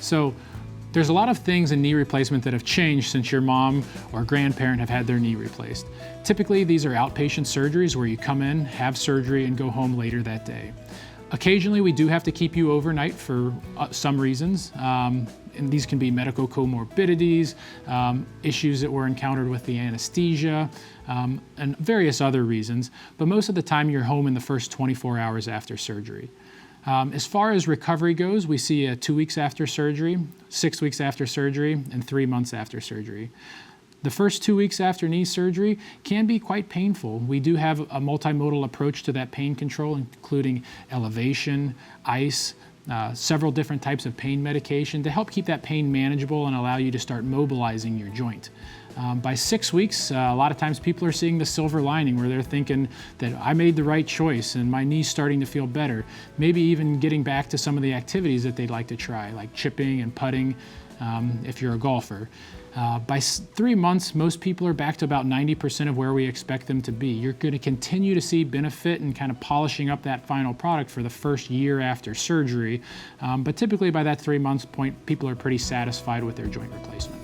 So there's a lot of things in knee replacement that have changed since your mom or grandparent have had their knee replaced. Typically, these are outpatient surgeries where you come in, have surgery, and go home later that day. Occasionally, we do have to keep you overnight for some reasons, and these can be medical comorbidities, issues that were encountered with the anesthesia, and various other reasons, but most of the time you're home in the first 24 hours after surgery. As far as recovery goes, we see 2 weeks after surgery, 6 weeks after surgery, and 3 months after surgery. The first 2 weeks after knee surgery can be quite painful. We do have a multimodal approach to that pain control, including elevation, ice, several different types of pain medication to help keep that pain manageable and allow you to start mobilizing your joint. By 6 weeks, a lot of times people are seeing the silver lining where they're thinking that I made the right choice and my knee's starting to feel better. Maybe even getting back to some of the activities that they'd like to try, like chipping and putting if you're a golfer. By 3 months, most people are back to about 90% of where we expect them to be. You're going to continue to see benefit in kind of polishing up that final product for the first year after surgery, but typically by that 3 months point, people are pretty satisfied with their joint replacement.